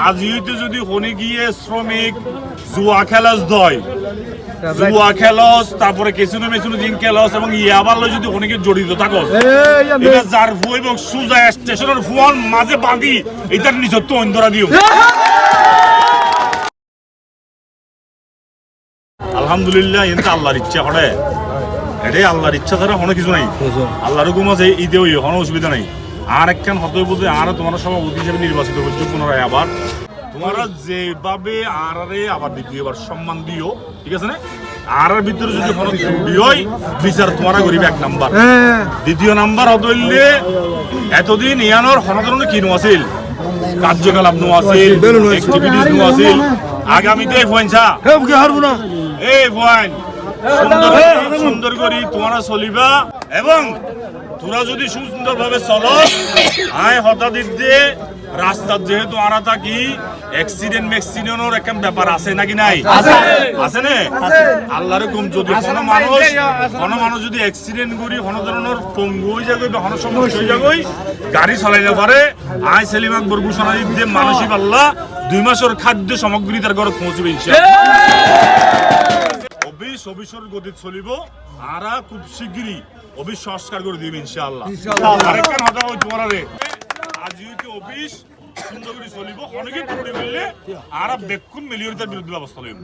আজিতে যদি হনে গিয়ে শ্রমিক জুয়া খেলাস দয় জুয়া খেলস তারপরে কেসিনো মেসিনো দিন খেলস এবং ইয়াবার যদি হনে গিয়ে জড়িত থাকস এটা যার ফু এবং সুজা স্টেশনের ফুয়ার মাঝে বাঁধি এটার নিজত্ব অন্ধরা দিও আলহামদুলিল্লাহ এতে আল্লাহর ইচ্ছা হরে এটাই আল্লাহর ইচ্ছা ছাড়া কোনো কিছু নাই আল্লাহর হুকুম আছে ঈদে ওই কোনো অসুবিধা নাই আর একখান হতে বলতে আর তোমরা সভাপতি হিসেবে নির্বাচিত করছো পুনরায় আবার তোমরা যেভাবে আরে আবার দ্বিতীয়বার সম্মান দিও ঠিক আছে না আর ভিতরে যদি কোনো ত্রুটি হয় বিচার তোমরা করিবে 1 নাম্বার দ্বিতীয় নাম্বার হতইলে এতদিন ইয়ানোর হনধরনে কিনো আছিল কার্যকলাপ নো আছিল অ্যাক্টিভিটিস নো আছিল আগামীতে পয়সা হারবো না এই পয়েন্ট সুন্দর করি তোমরা চলিবা এবং তোরা যদি সুন্দরভাবে চলো আয় হঠাৎ দিয়ে রাস্তার যেহেতু আরা থাকি অ্যাক্সিডেন্ট ম্যাক্সিডেন্টের একটা ব্যাপার আছে নাকি নাই আছে না আল্লাহর হুকুম যদি কোনো মানুষ যদি অ্যাক্সিডেন্ট করি কোনো ধরনের পঙ্গু হয়ে যাবে বা কোনো সমস্যা হয়ে যাবে গাড়ি চালাইতে পারে আয় সেলিম আকবর ঘোষণা দিয়ে মানসিক আল্লাহ 2 মাসের খাদ্য সামগ্রী তার ঘরে পৌঁছবে ইনশাআল্লাহ অফিসের গতি চলিব আরা খুব শিগগিরই অফিস সংস্কার করে দিবে ইনশাআল্লাহ আরেকটা কথা ওই তোমারে আজিকে অফিস সুন্দর করে চলিব অনেকে ত্রুটি বললে আরা বেকুন মিলিয়নটার বিরুদ্ধে ব্যবস্থা লইব